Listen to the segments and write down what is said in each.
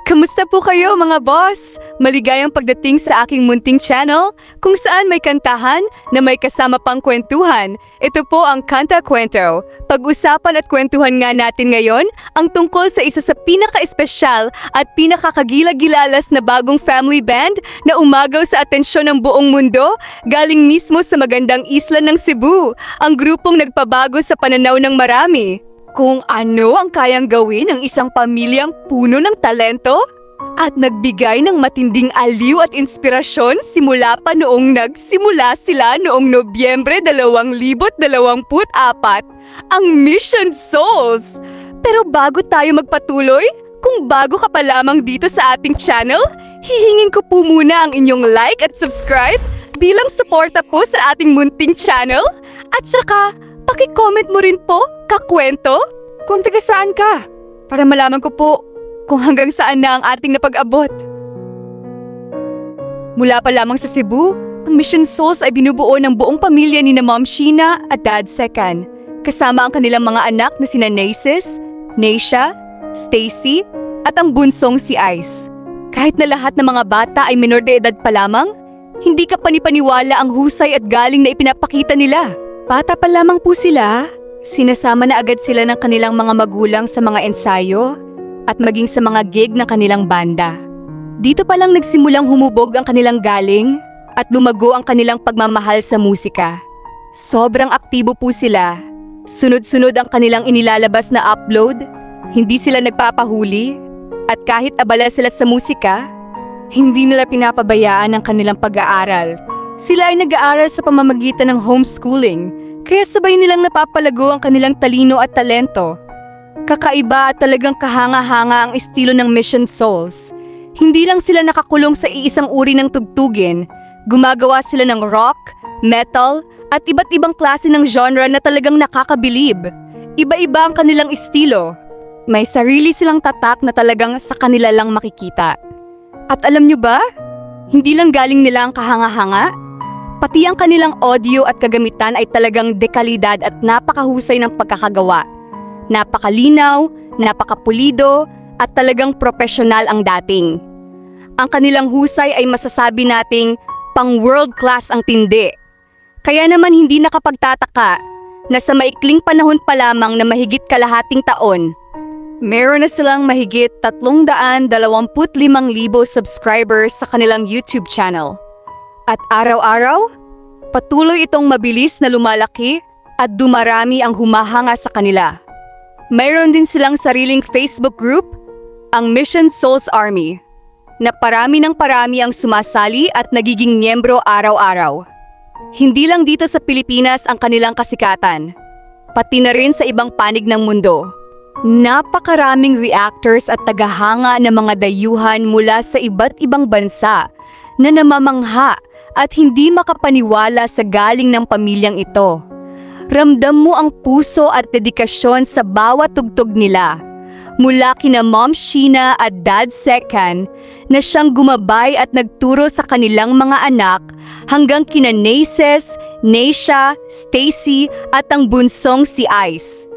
Kamusta po kayo mga boss? Maligayang pagdating sa aking munting channel kung saan may kantahan na may kasama pang kwentuhan. Ito po ang Kanta Kwento. Pag-usapan at kwentuhan nga natin ngayon ang tungkol sa isa sa pinaka-espesyal at pinakakagilagilalas na bagong family band na umagaw sa atensyon ng buong mundo galing mismo sa magandang isla ng Cebu. Ang grupong nagpabago sa pananaw ng marami. Kung ano ang kayang gawin ng isang pamilyang puno ng talento at nagbigay ng matinding aliw at inspirasyon simula pa noong nagsimula sila noong Nobyembre 2024, ang Mission Souls. Pero bago tayo magpatuloy, kung bago ka pa lamang dito sa ating channel, hihingin ko po muna ang inyong like at subscribe bilang suporta po sa ating munting channel at saka paki-comment mo rin po, kakwento, kung taga saan ka, para malaman ko po kung hanggang saan na ang ating napag-abot. Mula pa lamang sa Cebu, ang Mission Souls ay binubuo ng buong pamilya ni na Mom Sheena at Dad Sekan, kasama ang kanilang mga anak na sina Naces, Neisha, Stacy, at ang bunsong si Ice. Kahit na lahat ng mga bata ay menor de edad pa lamang, hindi ka panipaniwala ang husay at galing na ipinapakita nila. Bata pa lamang po sila, sinasama na agad sila ng kanilang mga magulang sa mga ensayo at maging sa mga gig ng kanilang banda. Dito pa lang nagsimulang humubog ang kanilang galing at lumago ang kanilang pagmamahal sa musika. Sobrang aktibo po sila. Sunod-sunod ang kanilang inilalabas na upload, hindi sila nagpapahuli, at kahit abala sila sa musika, hindi nila pinapabayaan ang kanilang pag-aaral. Sila ay nag-aaral sa pamamagitan ng homeschooling, kaya sabay nilang napapalago ang kanilang talino at talento. Kakaiba at talagang kahanga-hanga ang estilo ng Mission Souls. Hindi lang sila nakakulong sa iisang uri ng tugtugin, gumagawa sila ng rock, metal, at iba't ibang klase ng genre na talagang nakakabilib. Iba-iba ang kanilang estilo. May sarili silang tatak na talagang sa kanila lang makikita. At alam nyo ba? Hindi lang galing nila ang kahanga-hanga, pati ang kanilang audio at kagamitan ay talagang dekalidad at napakahusay ng pagkakagawa. Napakalinaw, napakapulido, at talagang profesional ang dating. Ang kanilang husay ay masasabi nating pang world class ang tindi. Kaya naman hindi nakapagtataka na sa maikling panahon pa lamang na mahigit kalahating taon, meron na silang mahigit 325,000 subscribers sa kanilang YouTube channel. At araw-araw, patuloy itong mabilis na lumalaki at dumarami ang humahanga sa kanila. Mayroon din silang sariling Facebook group, ang Mission Souls Army, na parami ng parami ang sumasali at nagiging miyembro araw-araw. Hindi lang dito sa Pilipinas ang kanilang kasikatan, pati na rin sa ibang panig ng mundo. Napakaraming reactors at tagahanga ng mga dayuhan mula sa iba't ibang bansa na namamangha at hindi makapaniwala sa galing ng pamilyang ito. Ramdam mo ang puso at dedikasyon sa bawat tugtog nila. Mula kina Mom Sheena at Dad Sekan na siyang gumabay at nagturo sa kanilang mga anak hanggang kina Naces, Neisha, Stacy at ang bunsong si Ice.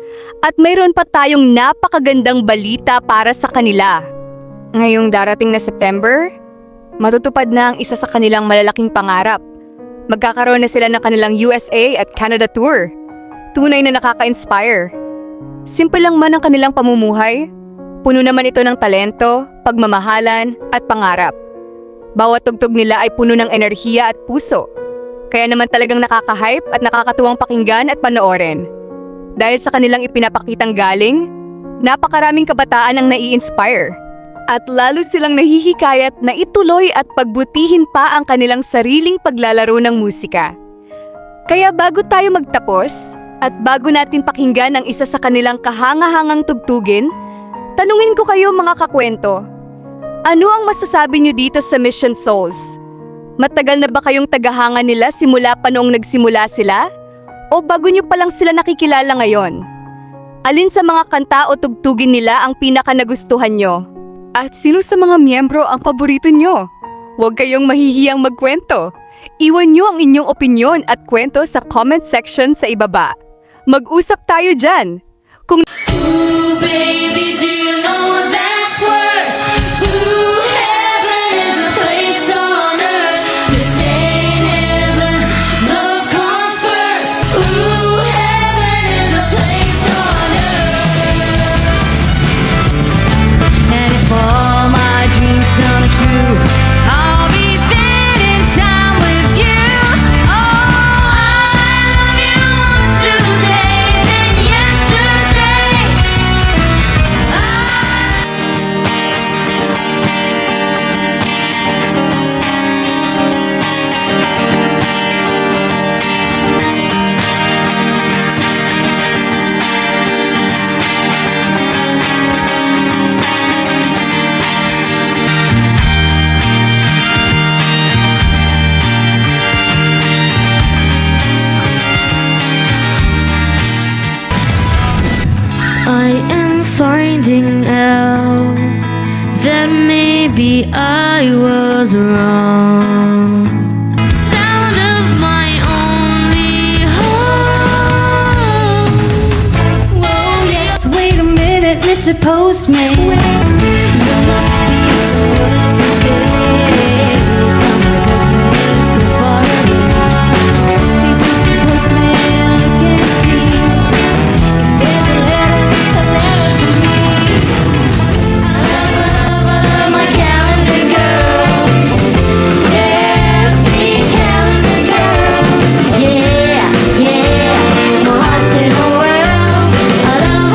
At mayroon pa tayong napakagandang balita para sa kanila. Ngayong darating na September, matutupad na ang isa sa kanilang malalaking pangarap. Magkakaroon na sila ng kanilang USA at Canada tour. Tunay na nakaka-inspire. Simple lang man ang kanilang pamumuhay, puno naman ito ng talento, pagmamahalan at pangarap. Bawat tugtog nila ay puno ng enerhiya at puso. Kaya naman talagang nakaka-hype at nakakatuwang pakinggan at panoorin. Dahil sa kanilang ipinapakitang galing, napakaraming kabataan ang nai-inspire. At lalo silang nahihikayat na ituloy at pagbutihin pa ang kanilang sariling paglalaro ng musika. Kaya bago tayo magtapos, at bago natin pakinggan ang isa sa kanilang kahanga-hangang tugtugin, tanungin ko kayo mga kakwento, ano ang masasabi nyo dito sa Mission Souls? Matagal na ba kayong tagahanga nila simula pa noong nagsimula sila? O bago nyo pa lang sila nakikilala ngayon? Alin sa mga kanta o tugtugin nila ang pinaka nagustuhan nyo? At sino sa mga miyembro ang paborito nyo? Huwag kayong mahihiyang magkwento. Iwan nyo ang inyong opinyon at kwento sa comment section sa ibaba. Mag-usap tayo dyan! Kung Ooh, baby, do you know that's worth? Ooh, heaven is a place on earth. This ain't heaven, love comes first. Ooh, heaven is a place on earth. And if all my dreams come true, I'll be spending time with you. Oh, I love you more today than yesterday. I am finding out that maybe I was wrong. Sound of my only home. Whoa, yes, wait a minute, Mr. Postman. There must be some word today from a reference so far away. Please, Mr. Postman, look and see if there's a letter for me. I love my calendar girl. Yeah, sweet calendar girl. Yeah, yeah, my heart's in a whirl. I love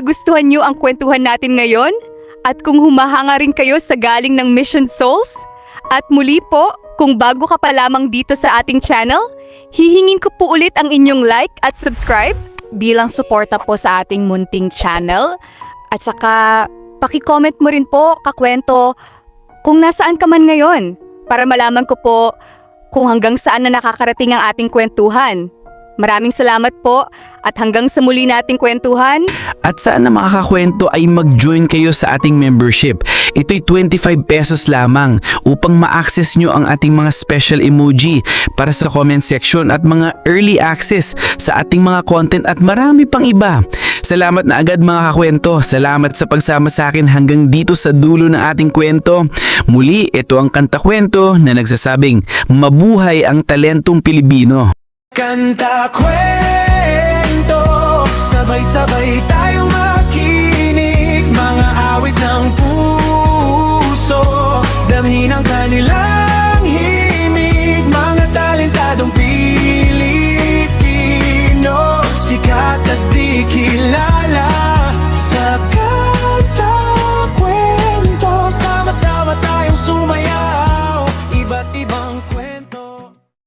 nagustuhan nyo ang kwentuhan natin ngayon? At kung humahanga rin kayo sa galing ng Mission Souls? At muli po, kung bago ka pa lamang dito sa ating channel, hihingin ko po ulit ang inyong like at subscribe bilang suporta po sa ating munting channel. At saka, paki-comment mo rin po, kakwento, kung nasaan ka man ngayon para malaman ko po kung hanggang saan na nakakarating ang ating kwentuhan. Maraming salamat po at hanggang sa muli nating kwentuhan. At saan na makakakwento ay mag-join kayo sa ating membership. Ito'y 25 pesos lamang upang ma-access nyo ang ating mga special emoji para sa comment section at mga early access sa ating mga content at marami pang iba. Salamat na agad mga kakwento. Salamat sa pagsama sa akin hanggang dito sa dulo ng ating kwento. Muli, ito ang kanta kwento na nagsasabing, mabuhay ang talentong Pilipino. Kanta kwento, sabay-sabay tayong makinig. Mga awit ng puso, damhin ang kanilang himig. Mga talentadong Pilipino, sikat at di kilala.